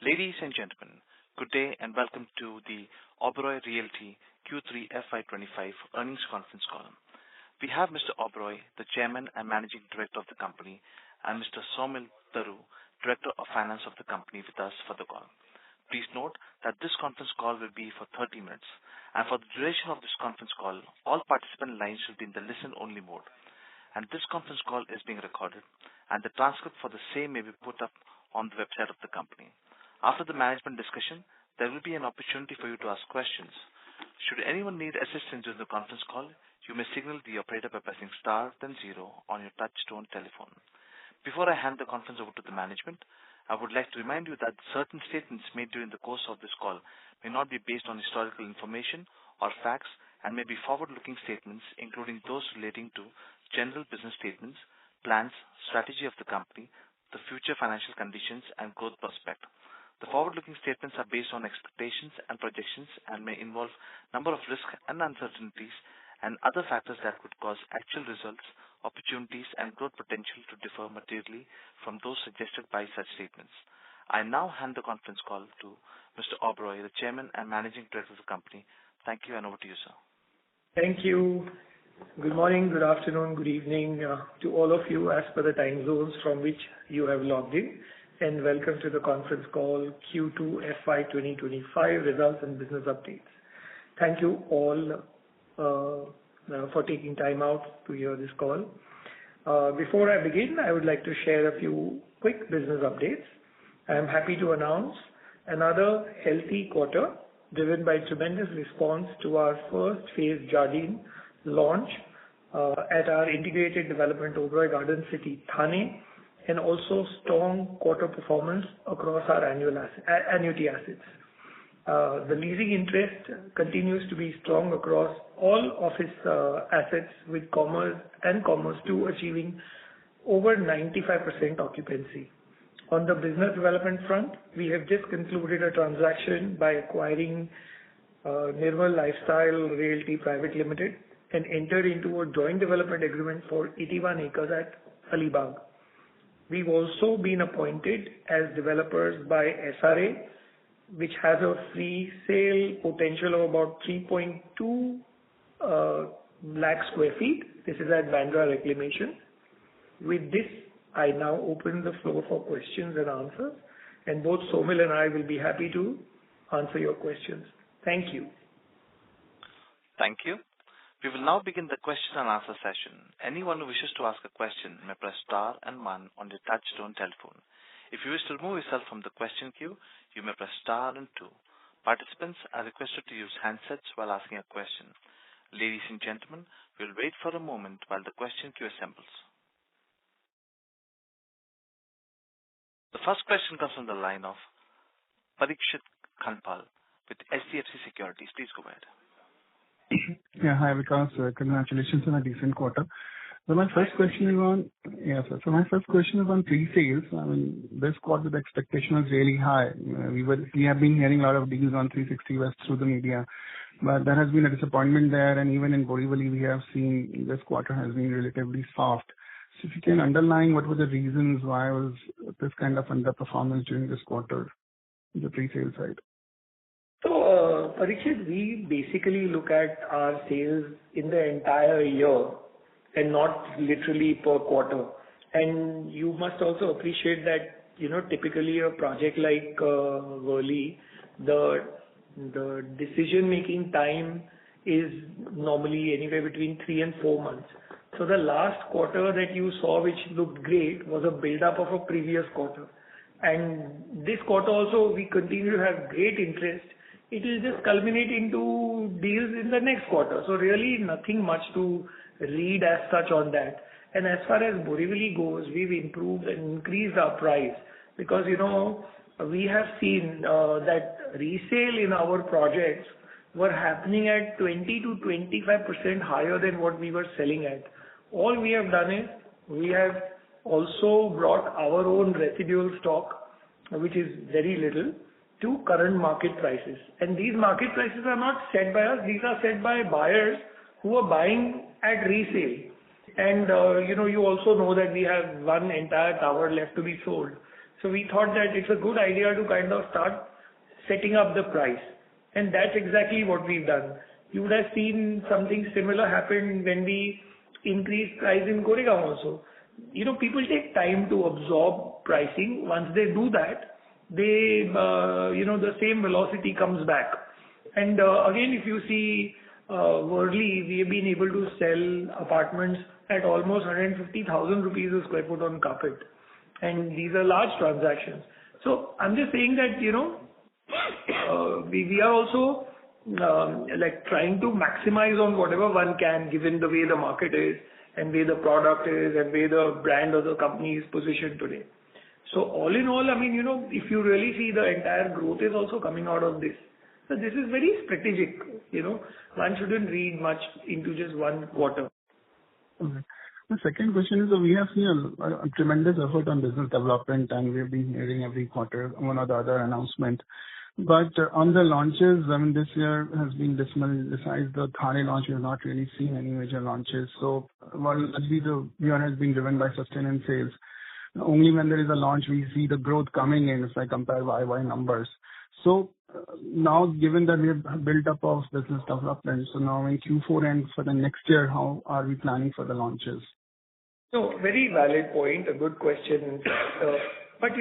Ladies and gentlemen, good day and welcome to the Oberoi Realty Q3 FY25 earnings conference call. We have Mr. Oberoi, the Chairman and Managing Director of the company, and Mr. Saumil Daru, Director of Finance of the company, with us for the call. Please note that this conference call will be for 30 minutes, and for the duration of this conference call, all participant lines will be in the listen-only mode. And this conference call is being recorded, and the transcript for the same may be put up on the website of the company. After the management discussion, there will be an opportunity for you to ask questions. Should anyone need assistance during the conference call, you may signal the operator by pressing star then zero on your touch-tone telephone. Before I hand the conference over to the management, I would like to remind you that certain statements made during the course of this call may not be based on historical information or facts and may be forward-looking statements, including those relating to general business statements, plans, strategy of the company, the future financial conditions, and growth prospect. The forward-looking statements are based on expectations and projections and may involve a number of risks and uncertainties and other factors that could cause actual results, opportunities, and growth potential to differ materially from those suggested by such statements. I now hand the conference call to Mr. Oberoi, the Chairman and Managing Director of the company. Thank you, and over to you, sir. Thank you. Good morning, good afternoon, good evening to all of you as per the time zones from which you have logged in, and welcome to the conference call Q2 FY2025 results and business updates. Thank you all for taking time out to hear this call. Before I begin, I would like to share a few quick business updates. I am happy to announce another healthy quarter driven by tremendous response to our first phase Jardin launch at our integrated development Oberoi Garden City, Thane, and also strong quarter performance across our annuity assets. The leasing interest continues to be strong across all office assets, with Commerce and Commerce 2 achieving over 95% occupancy. On the business development front, we have just concluded a transaction by acquiring Nirmal Lifestyle Realty Private Limited and entered into a joint development agreement for 81 acres at Alibag. We've also been appointed as developers by SRA, which has a free sale potential of about 3.2 lakh square feet. This is at Bandra Reclamation. With this, I now open the floor for questions and answers, and both Saumil and I will be happy to answer your questions. Thank you. Thank you. We will now begin the question and answer session. Anyone who wishes to ask a question may press star and one on your touch-tone telephone. If you wish to remove yourself from the question queue, you may press star and two. Participants are requested to use handsets while asking a question. Ladies and gentlemen, we'll wait for a moment while the question queue assembles. The first question comes from the line of Parikshit Kandpal with HDFC Securities. Please go ahead. Yeah, hi Vikas. Congratulations on a decent quarter. So my first question is on pre-sales. I mean, this quarter the expectation was really high. We have been hearing a lot of deals on 360 West through the media, but there has been a disappointment there, and even in Oberoi we have seen this quarter has been relatively soft. So if you can underline what were the reasons why was this kind of underperformance during this quarter, the pre-sale side? So, Parikshit, we basically look at our sales in the entire year and not literally per quarter. And you must also appreciate that, typically a project like Worli, the decision-making time is normally anywhere between 3 and 4 months. So the last quarter that you saw, which looked great, was a build-up of a previous quarter. And this quarter also, we continue to have great interest. It will just culminate into deals in the next quarter. So really nothing much to read as such on that. And as far as Borivali goes, we've improved and increased our price because, we have seen that resale in our projects were happening at 20 to 25% higher than what we were selling at. All we have done is we have also brought our own residual stock, which is very little, to current market prices. And these market prices are not set by us. These are set by buyers who are buying at resale. And, you also know that we have one entire tower left to be sold. So we thought that it's a good idea to kind of start setting up the price. And that's exactly what we've done. You would have seen something similar happen when we increased price in Goregaon also. People take time to absorb pricing. Once they do that, they, the same velocity comes back. And again, if you see Worli, we have been able to sell apartments at almost 150,000 rupees a square foot on carpet. And these are large transactions. So I'm just saying that, we are also trying to maximize on whatever one can, given the way the market is and way the product is and way the brand of the company is positioned today. So all in all, if you really see, the entire growth is also coming out of this. So this is very strategic, one shouldn't read much into just one quarter. Okay. The second question is that we have seen a tremendous effort on business development, and we've been hearing every quarter one or the other announcement. But on the launches, this year has been dismal. Besides the Thane launch, we have not really seen any major launches. So largely the year has been driven by sustenance sales. Only when there is a launch, we see the growth coming in if I compare YY numbers. So now, given that we have built up our business development, so now in Q4 and for the next year, how are we planning for the launches? So very valid point, a good question. But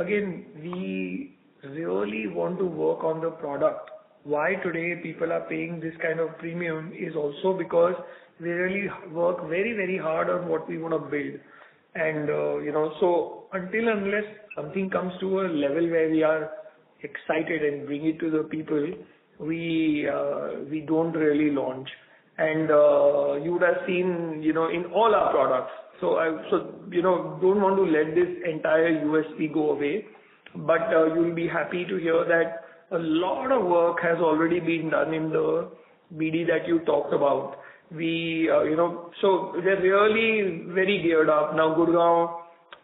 again, we really want to work on the product. Why today people are paying this kind of premium is also because we really work very, very hard on what we want to build. And, so unless something comes to a level where we are excited and bring it to the people, we don't really launch. And you would have seen, in all our products. So don't want to let this entire USP go away. But you'll be happy to hear that a lot of work has already been done in the BD that you talked about. We, so they're really very geared up. Now Gurgaon,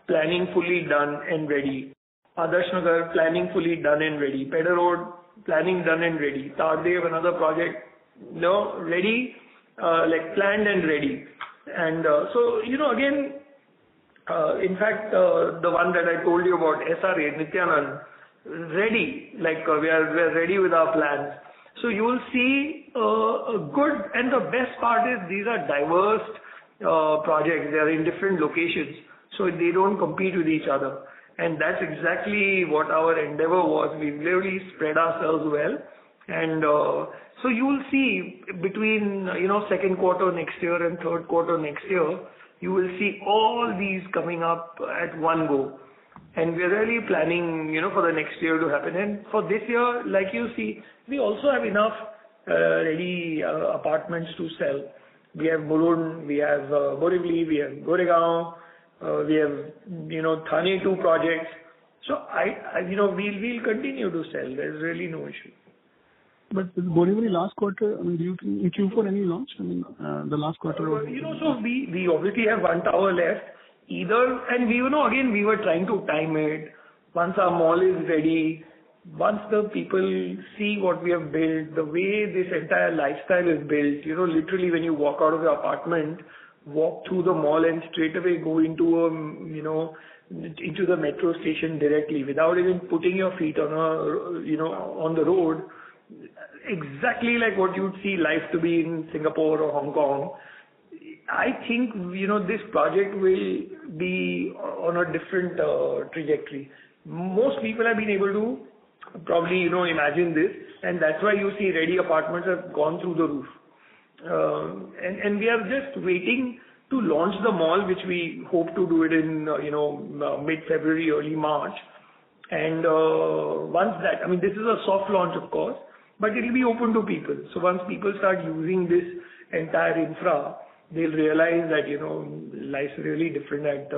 planning fully done and ready. Adarsh Nagar, planning fully done and ready. Pedder Road, planning done and ready. Tardev, another project, ready, planned and ready. And so, again, in fact, the one that I told you about, SRA, Nityanand, ready, we are ready with our plans. So you will see a good, and the best part is these are diverse projects. They are in different locations, so they don't compete with each other. And that's exactly what our endeavor was. We really spread ourselves well. And so you will see between, second quarter next year and third quarter next year, you will see all these coming up at one go. And we're really planning, for the next year to happen. And for this year, like you see, we also have enough ready apartments to sell. We have Mulund, we have Borivali, we have Goregaon, we have, Thane 2 projects. So we'll continue to sell. There's really no issue. But Borivali last quarter, do you think in Q4 any launch? The last quarter. So we obviously have one tower left. And again, we were trying to time it. Once our mall is ready, once the people see what we have built, the way this entire lifestyle is built, literally when you walk out of your apartment, walk through the mall and straight away go into into the metro station directly without even putting your feet on on the road. Exactly like what you'd see life to be in Singapore or Hong Kong. I think, this project will be on a different trajectory. Most people have been able to probably, imagine this, and that's why you see ready apartments have gone through the roof. And we are just waiting to launch the mall, which we hope to do it in, mid-February, early March. And once that, this is a soft launch, of course, but it will be open to people. So once people start using this entire infra, they'll realize that, life's really different at,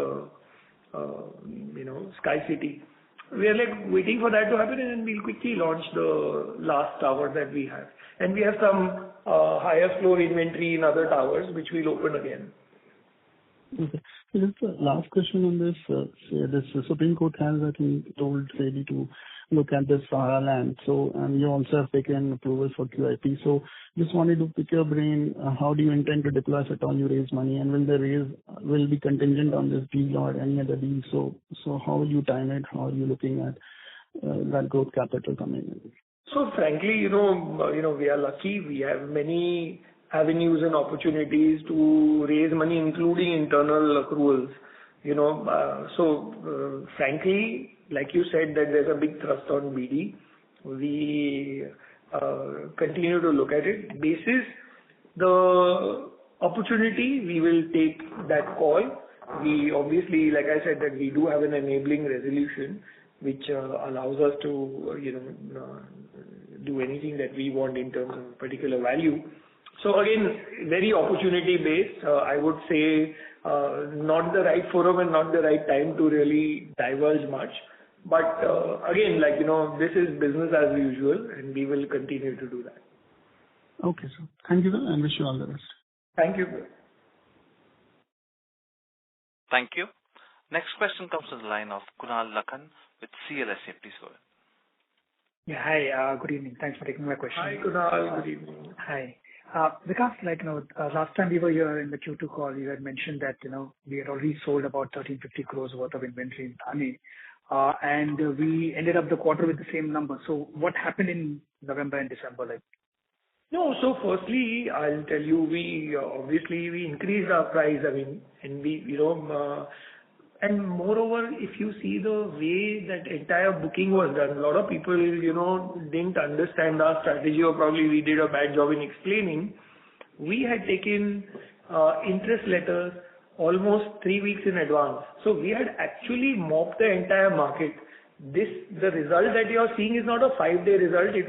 Sky City. We are waiting for that to happen, and then we'll quickly launch the last tower that we have. And we have some higher floor inventory in other towers, which we'll open again. Okay. So just the last question on this. This Supreme Court has, I think, told SEBI to look at this Sahara land. So, and you also have taken approval for QIP. So just wanted to pick your brain, how do you intend to deploy if at all you raise money, and will the raise will be contingent on this deal or any other deal? So how will you time it? How are you looking at that growth capital coming in? So frankly, we are lucky. We have many avenues and opportunities to raise money, including internal accruals. Frankly, like you said, that there's a big thrust on BD. We continue to look at it. Basis the opportunity, we will take that call. We obviously, like I said, that we do have an enabling resolution which allows us to, do anything that we want in terms of particular value. So again, very opportunity based. I would say not the right forum and not the right time to really divulge much. But again, this is business as usual, and we will continue to do that. Okay, sir. Thank you, sir, and wish you all the best. Thank you. Thank you. Next question comes from the line of Kunal Lakhan with CLSA. Please go ahead. Yeah, hi. Good evening. Thanks for taking my question. Hi, Kunal. Good evening. Hi. Vikas, last time we were here in the Q2 call, you had mentioned that, we had already sold about 1,350 crores worth of inventory in Thane, and we ended up the quarter with the same number. So what happened in November and December? No, so firstly, I'll tell you, we increased our price. And and moreover, if you see the way that entire booking was done, a lot of people, didn't understand our strategy, or probably we did a bad job in explaining. We had taken interest letters almost 3 weeks in advance. So we had actually mopped the entire market. The result that you are seeing is not a 5-day result. It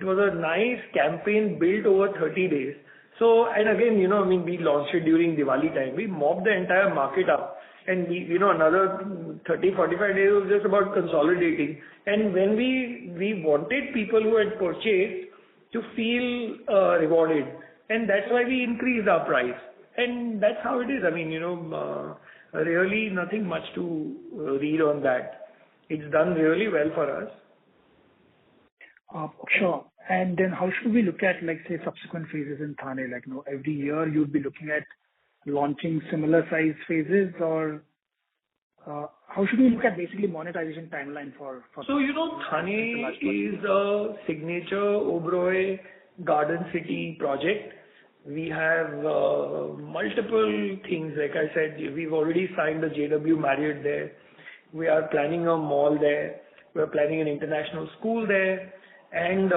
was a nice campaign built over 30 days. So, and again, we launched it during Diwali time. We mopped the entire market up. And another 30, 45 days was just about consolidating. And when we wanted people who had purchased to feel rewarded. And that's why we increased our price. And that's how it is. Really nothing much to read on that. It's done really well for us. Sure. And then how should we look at, say, subsequent phases in Thane? Every year you'd be looking at launching similar size phases, or how should we look at basically monetization timeline for So, Thane is a signature Oberoi Garden City project. We have multiple things. Like I said, we've already signed the JW Marriott there. We are planning a mall there. We're planning an international school there. And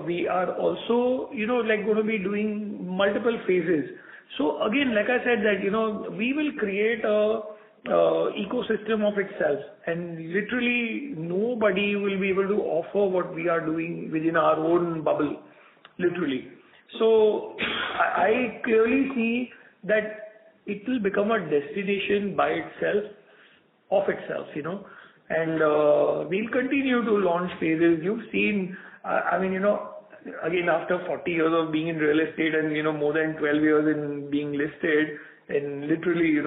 we are also, going to be doing multiple phases. So again, like I said, that, we will create a ecosystem of itself, and literally nobody will be able to offer what we are doing within our own bubble, literally. So I clearly see that it will become a destination by itself, and we'll continue to launch phases. You've seen, again, after 40 years of being in real estate and, more than 12 years in being listed, and literally,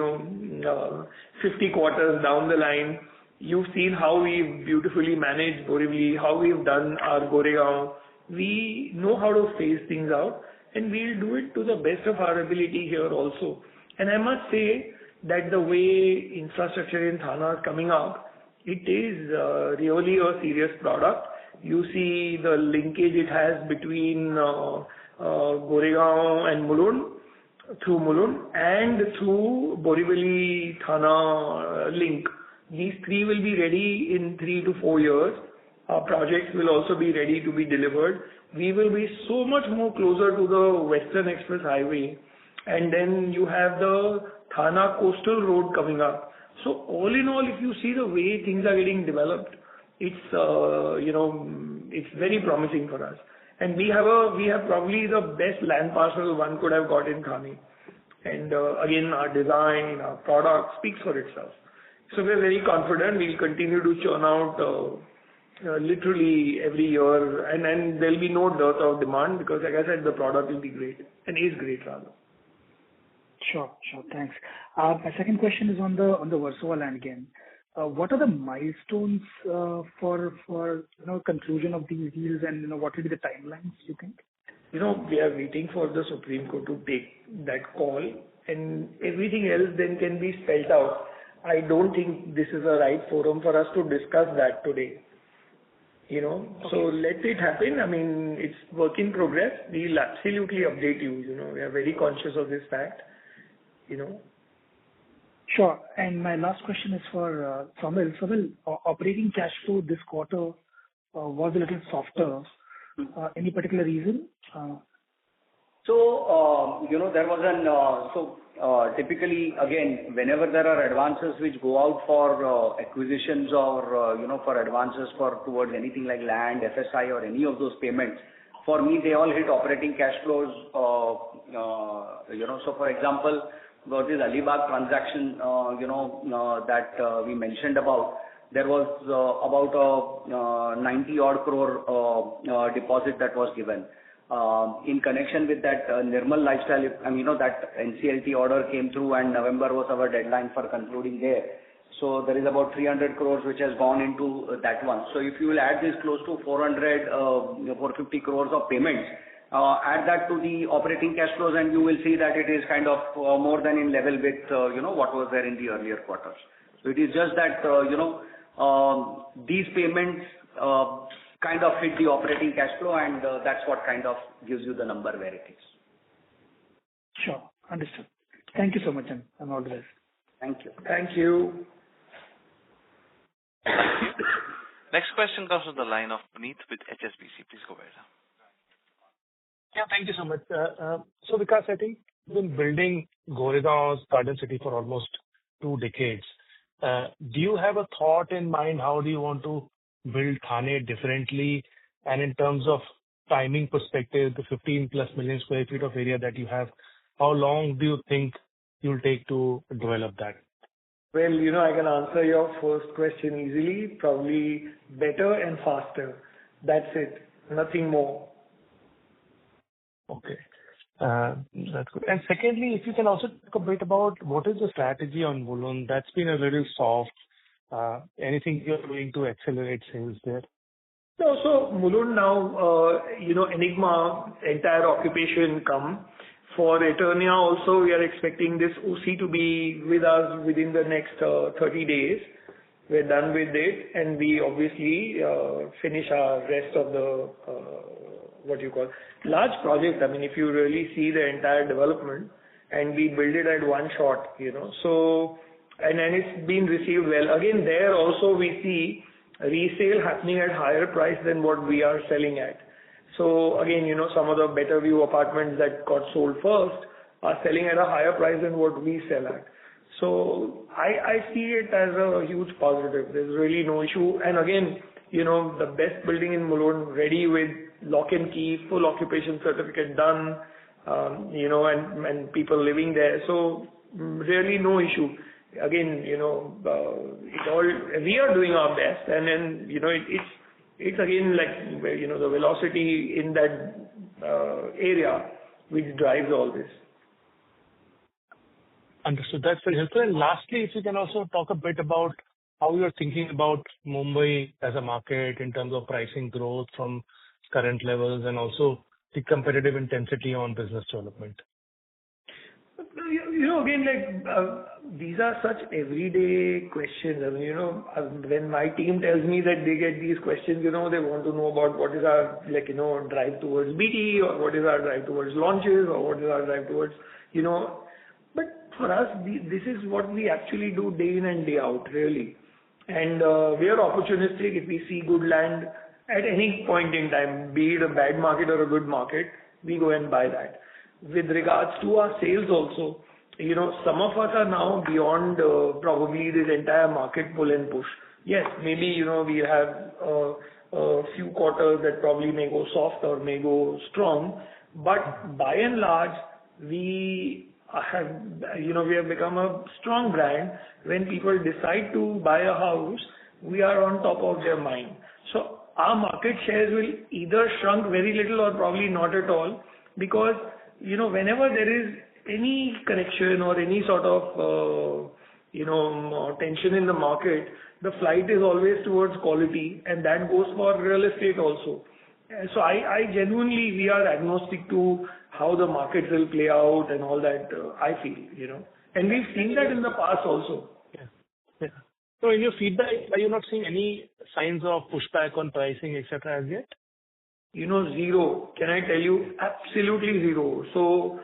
50 quarters down the line, you've seen how we've beautifully managed Borivali, how we've done our Goregaon. We know how to phase things out, and we'll do it to the best of our ability here also. And I must say that the way infrastructure in Thane is coming up, it is really a serious product. You see the linkage it has between Goregaon and Mulund, through Mulund, and through Borivali Thane link. These three will be ready in 3 to 4 years. Our projects will also be ready to be delivered. We will be so much more closer to the Western Express Highway. And then you have the Thane Coastal Road coming up. So all in all, if you see the way things are getting developed, it's very promising for us. And we have probably the best land parcel one could have got in Thane. And again, our design, our product speaks for itself. So we're very confident we'll continue to churn out literally every year, and there'll be no dearth of demand, because like I said, the product will be great, and is great rather. Sure. Thanks. My second question is on the Oberoi land again. What are the milestones for conclusion of these deals, and what will be the timelines, you think? We are waiting for the Supreme Court to take that call, and everything else then can be spelled out. I don't think this is the right forum for us to discuss that today. Okay. So let it happen. I mean, it's work in progress. We'll absolutely update you. We are very conscious of this fact. Sure. And my last question is for Saumil. Saumil, operating cash flow this quarter was a little softer. Any particular reason? There was typically, again, whenever there are advances which go out for acquisitions or, for advances towards anything like land, FSI or any of those payments, for me, they all hit operating cash flows. So for example, about this Alibag transaction, that we mentioned about, there was about a 90 odd crore deposit that was given. In connection with that Nirmal Lifestyle, that NCLT order came through and November was our deadline for concluding there. So there is about 300 crores which has gone into that one. So if you will add this close to 450 crores of payments, add that to the operating cash flows and you will see that it is kind of more than in level with, what was there in the earlier quarters. So it is just that, these payments kind of hit the operating cash flow, and that's what kind of gives you the number where it is. Sure. Understood. Thank you so much, and all the best. Thank you. Thank you. Next question comes from the line of Puneet with HSBC. Please go ahead. Yeah, thank you so much. So Vikas, I think you've been building Goregaon's Garden City for almost 2 decades. Do you have a thought in mind? How do you want to build Thane differently? And in terms of timing perspective, the 15 plus million square feet of area that you have, how long do you think you'll take to develop that? Well, I can answer your first question easily, probably better and faster. That's it. Nothing more. Okay. That's good. And secondly, if you can also talk a bit about what is the strategy on Mulund? That's been a little soft. Anything you're doing to accelerate sales there? No, so Mulund now, Enigma, entire occupation come. For Eternia also, we are expecting this OC to be with us within the next 30 days. We're done with it, and we obviously finish our rest of the, large project. I mean, if you really see the entire development, and we build it at one shot, so, and it's been received well. Again, there also we see resale happening at higher price than what we are selling at. So again, some of the better view apartments that got sold first are selling at a higher price than what we sell at. So I see it as a huge positive. There's really no issue. And again, the best building in Mulund, ready with lock and key, full occupation certificate done, and people living there. So really no issue. Again, we are doing our best, and then, it's again like, the velocity in that area which drives all this. Understood. That's very helpful. And lastly, if you can also talk a bit about how you're thinking about Mumbai as a market in terms of pricing growth from current levels and also the competitive intensity on business development. Again, these are such everyday questions. I mean, when my team tells me that they get these questions, they want to know about what is our, drive towards BT, or what is our drive towards launches, or what is our drive towards, But for us, this is what we actually do day in and day out, really. And we are opportunistic. If we see good land at any point in time, be it a bad market or a good market, we go and buy that. With regards to our sales also, some of us are now beyond probably this entire market pull and push. Yes, maybe, we have a few quarters that probably may go soft or may go strong, but by and large, we have become a strong brand. When people decide to buy a house, we are on top of their mind. So our market shares will either shrunk very little or probably not at all, because whenever there is any correction or any sort of tension in the market, the flight is always towards quality, and that goes for real estate also. So I genuinely, we are agnostic to how the market will play out and all that, I feel, and we've seen that in the past also. Yeah. So in your feedback, are you not seeing any signs of pushback on pricing, etc. as yet? Zero. Can I tell you? Absolutely zero. So,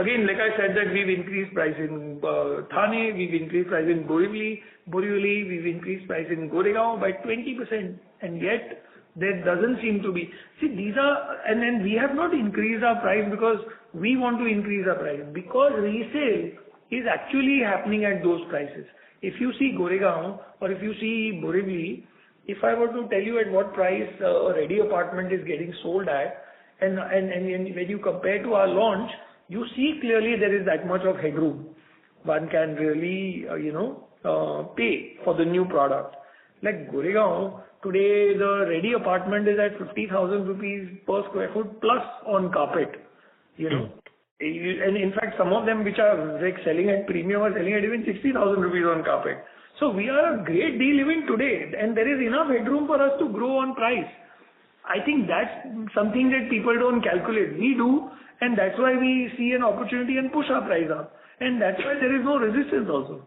again, like I said, that we've increased price in Thane, we've increased price in Borivali, we've increased price in Goregaon by 20%, and yet there doesn't seem to be. See, and then we have not increased our price because we want to increase our price, because resale is actually happening at those prices. If you see Goregaon or if you see Borivali, if I were to tell you at what price a ready apartment is getting sold at, and when you compare to our launch, you see clearly there is that much of headroom. One can really, pay for the new product. Like Goregaon, today the ready apartment is at 50,000 rupees per square foot plus on carpet. And in fact, some of them which are like selling at premium are selling at even 60,000 rupees on carpet. So we are a great deal even today, and there is enough headroom for us to grow on price. I think that's something that people don't calculate. We do, and that's why we see an opportunity and push our price up. And that's why there is no resistance also.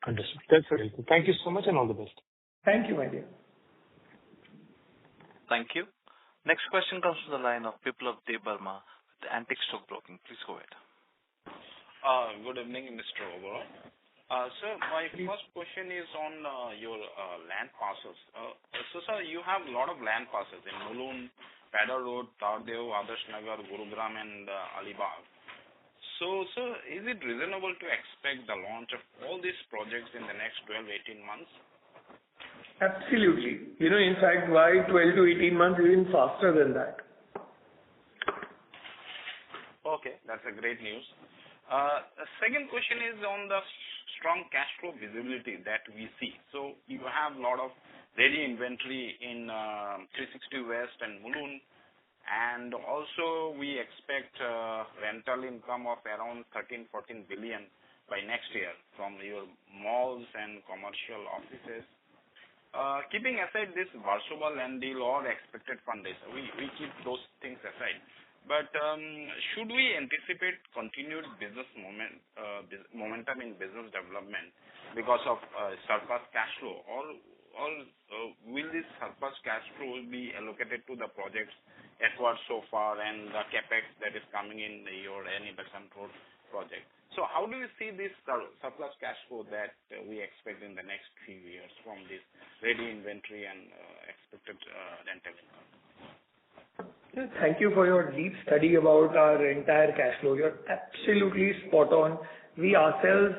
Understood. That's very good. Thank you so much and all the best. Thank you, my dear. Thank you. Next question comes from the line of Biplab Debarma with Antique Stock Broking. Please go ahead. Good evening, Mr. Oberoi. Sir, my first question is on your land parcels. So, sir, you have a lot of land parcels in Mulund, Pedder Road, Tardeo, Adarsh Nagar, Gurugram, and Alibag. So, sir, is it reasonable to expect the launch of all these projects in the next 12-18 months? Absolutely. In fact, why 12 to 18 months, even faster than that. Okay, that's a great news. Second question is on the strong cash flow visibility that we see. So you have a lot of ready inventory in 360 West and Mulund, and also we expect rental income of around 13-14 billion by next year from your malls and commercial offices. Keeping aside this Warsaw land deal or expected fundraiser, we keep those things aside. But should we anticipate continued business momentum in business development because of surplus cash flow, or will this surplus cash flow be allocated to the projects acquired so far and the capex that is coming in your any control project? So how do you see this surplus cash flow that we expect in the next few years from this ready inventory and expected rental income? Thank you for your deep study about our entire cash flow. You're absolutely spot on. We ourselves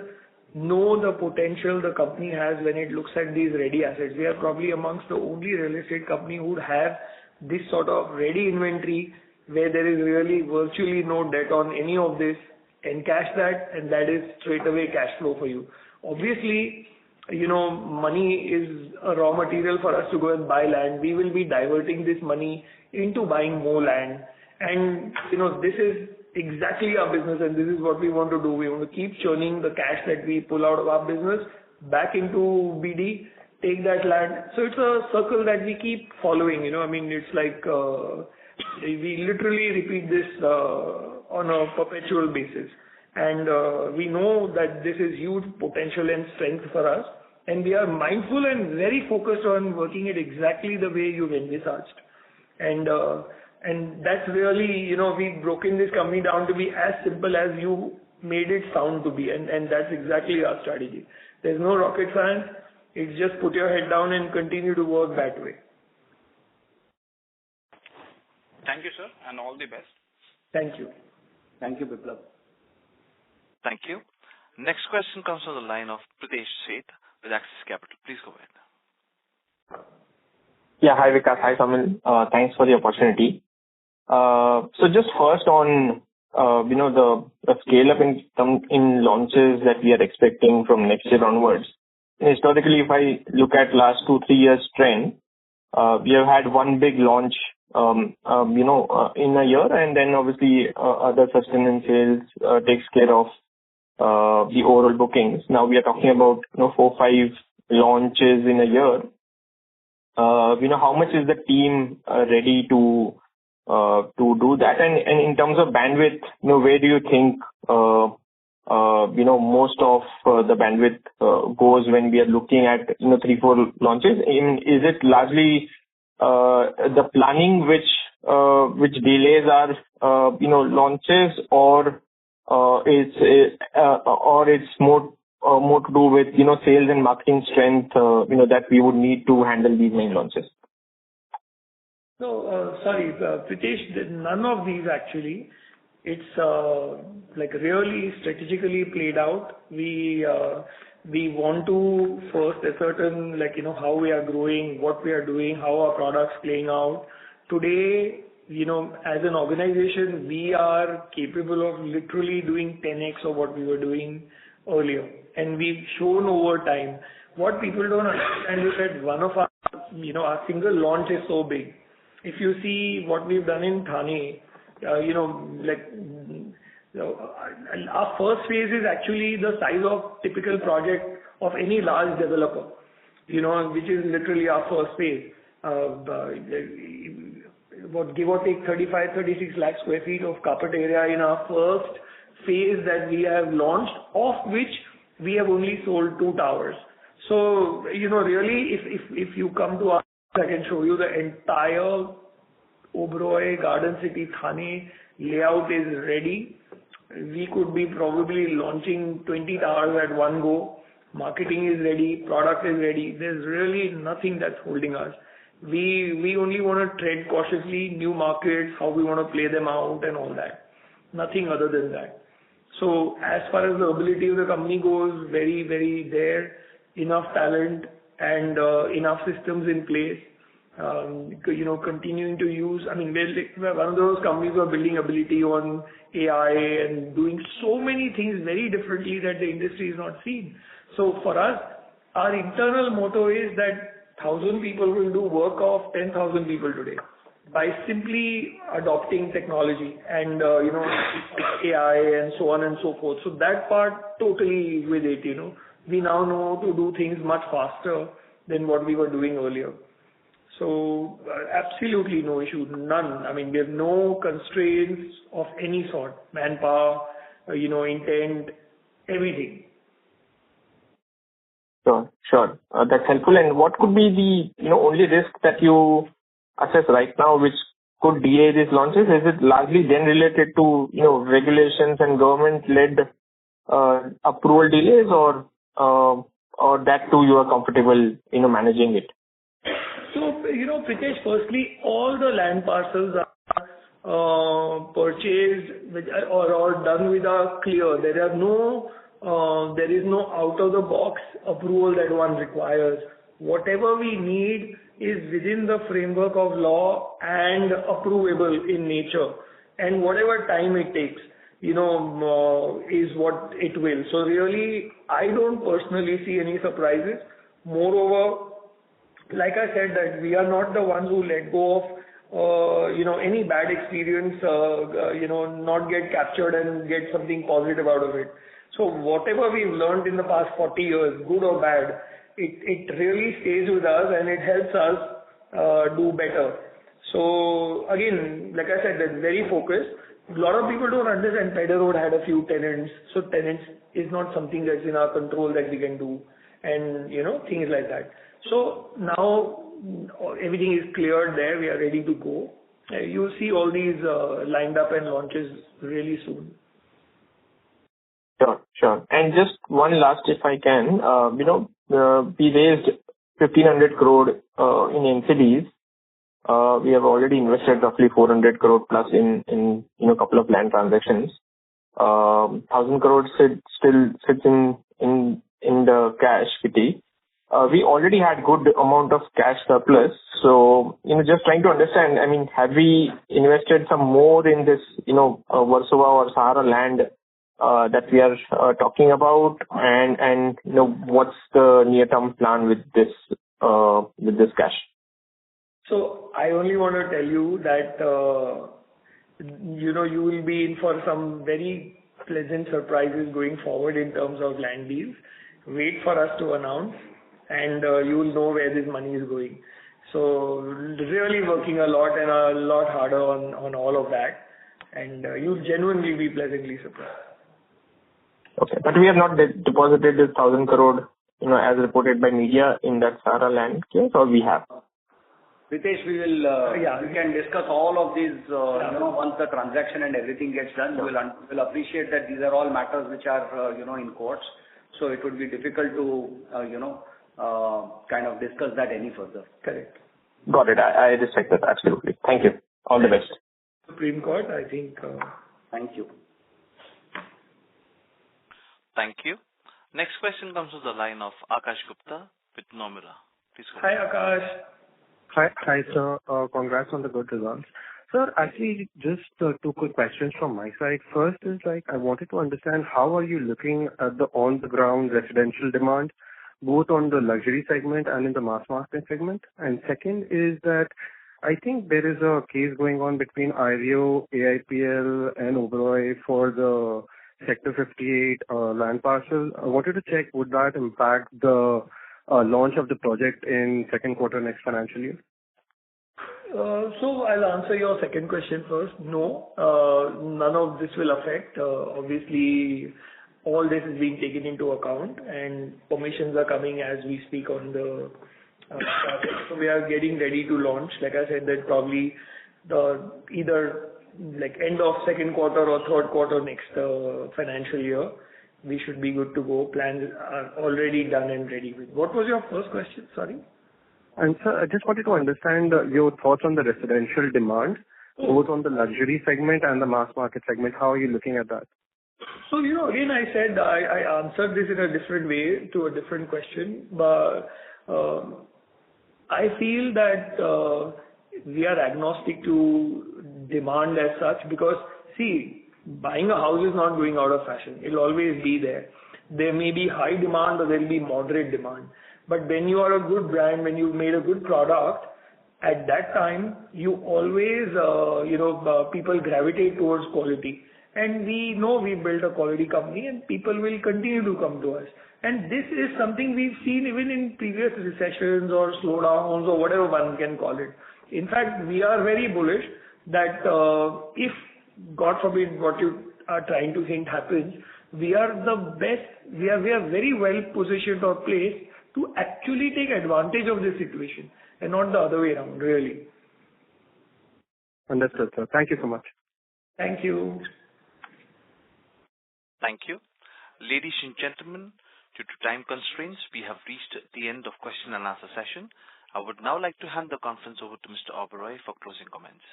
know the potential the company has when it looks at these ready assets. We are probably amongst the only real estate company who would have this sort of ready inventory where there is really virtually no debt on any of this. Encash that, and that is straight away cash flow for you. Obviously, money is a raw material for us to go and buy land. We will be diverting this money into buying more land. And, this is exactly our business, and this is what we want to do. We want to keep churning the cash that we pull out of our business back into BD, take that land. So it's a circle that we keep following, it's like we literally repeat this on a perpetual basis. And we know that this is huge potential and strength for us. And we are mindful and very focused on working it exactly the way you've envisaged. And that's really, we've broken this company down to be as simple as you made it sound to be. And that's exactly our strategy. There's no rocket science. It's just put your head down and continue to work that way. Thank you, sir, and all the best. Thank you. Thank you, Biplab. Thank you. Next question comes from the line of Pritesh Sheth with Axis Capital. Please go ahead. Yeah, hi Vikas, hi Saumil. Thanks for the opportunity. So just first on, the scale up in launches that we are expecting from next year onwards. Historically, if I look at last 2-3 years trend, we have had one big launch in a year, and then obviously other sustenance sales takes care of the overall bookings. Now we are talking about 4-5 launches in a year. How much is the team ready to do that? And in terms of bandwidth, where do you think most of the bandwidth goes when we are looking at 3-4 launches? Is it largely the planning which delays our launches, or it's more to do with sales and marketing strength that we would need to handle these main launches? No, sorry, Pritesh, none of these actually. It's really strategically played out. We want to first ascertain how we are growing, what we are doing, how our products playing out. Today, as an organization, we are capable of literally doing 10x of what we were doing earlier, and we've shown over time. What people don't understand is that one of our single launch is so big. If you see what we've done in Thane, our first phase is actually the size of typical project of any large developer, which is literally our first phase. Give or take 35-36 lakh square feet of carpet area in our first phase that we have launched, of which we have only sold 2 towers. So, really, if you come to us, I can show you the entire Oberoi Garden City Thane layout is ready. We could be probably launching 20 towers at one go. Marketing is ready, product is ready. There's really nothing that's holding us. We only want to tread cautiously, new markets, how we want to play them out and all that. Nothing other than that. So as far as the ability of the company goes, very, very there, enough talent and enough systems in place. Continuing to use, we're one of those companies who are building ability on AI and doing so many things very differently that the industry is not seen. So for us, our internal motto is that 1,000 people will do work of 10,000 people today by simply adopting technology and, AI and so on and so forth. So that part totally with it, we now know to do things much faster than what we were doing earlier. So absolutely no issue, none. We have no constraints of any sort, manpower, intent, everything. Sure. That's helpful. And what could be the only risk that you assess right now which could delay these launches? Is it largely then related to regulations and government-led approval delays, or that too you are comfortable managing it? So, Pritesh, firstly, all the land parcels are purchased or done with a clear. There is no out-of-the-box approval that one requires. Whatever we need is within the framework of law and approvable in nature. And whatever time it takes, is what it will. So really, I don't personally see any surprises. Moreover, like I said, that we are not the ones who let go of, any bad experience, not get captured and get something positive out of it. So whatever we've learned in the past 40 years, good or bad, it really stays with us and it helps us do better. So again, like I said, that's very focused. A lot of people don't understand Pedder Road had a few tenants. So tenants is not something that's in our control that we can do, and things like that. So now everything is cleared there. We are ready to go. You'll see all these lined up and launches really soon. Sure. And just one last, if I can, we raised 1,500 crore in NCDs. We have already invested roughly 400 crore plus in a couple of land transactions. 1,000 crore still sits in the cash kitty. We already had good amount of cash surplus. So, just trying to understand, have we invested some more in this, Versova or Sahara land that we are talking about, and what's the near-term plan with this cash? So I only want to tell you that, you will be in for some very pleasant surprises going forward in terms of land deals. Wait for us to announce, and you will know where this money is going. So really working a lot and a lot harder on all of that, and you'll genuinely be pleasantly surprised. Okay. But we have not deposited this 1,000 crore, as reported by media in that Sara land case, or we have? Ritesh, we can discuss all of these, once the transaction and everything gets done. You will appreciate that these are all matters which are, in courts. So it would be difficult to, kind of discuss that any further. Correct. Got it. I respect that. Absolutely. Thank you. All the best. Supreme Court, I think. Thank you. Thank you. Next question comes from the line of Akash Gupta with Nomura. Please go Hi, ahead. Akash. Hi, sir. Congrats on the good results. Sir, actually, just two quick questions from my side. First is I wanted to understand how are you looking at the on-the-ground residential demand, both on the luxury segment and in the mass market segment? And second is that I think there is a case going on between IREO, AIPL, and Oberoi for the Sector 58 land parcel. I wanted to check, would that impact the launch of the project in second quarter next financial year? So I'll answer your second question first. No, none of this will affect. Obviously, all this is being taken into account, and permissions are coming as we speak on the project. So we are getting ready to launch. Like I said, that probably either end of second quarter or third quarter next financial year, we should be good to go. Plans are already done and ready. What was your first question? Sorry. And sir, I just wanted to understand your thoughts on the residential demand, both on the luxury segment and the mass market segment. How are you looking at that? So, again, I said I answered this in a different way to a different question, but I feel that we are agnostic to demand as such because, see, buying a house is not going out of fashion. It'll always be there. There may be high demand or there will be moderate demand. But when you are a good brand, when you've made a good product, at that time, you always, people gravitate towards quality. And we know we built a quality company and people will continue to come to us. And this is something we've seen even in previous recessions or slowdowns or whatever one can call it. In fact, we are very bullish that if, God forbid, what you are trying to hint happens, we are the best, we are very well positioned or placed to actually take advantage of this situation and not the other way around, really. Understood, sir. Thank you so much. Thank you. Thank you. Ladies and gentlemen, due to time constraints, we have reached the end of question and answer session. I would now like to hand the conference over to Mr. Oberoi for closing comments.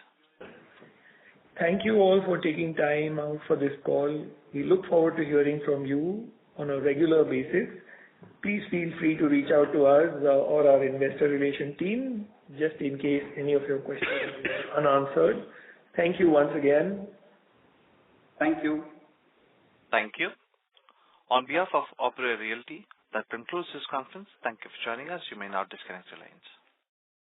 Thank you all for taking time out for this call. We look forward to hearing from you on a regular basis. Please feel free to reach out to us or our investor relation team just in case any of your questions are unanswered. Thank you once again. Thank you. Thank you. On behalf of Oberoi Realty, that concludes this conference. Thank you for joining us. You may now disconnect your lines.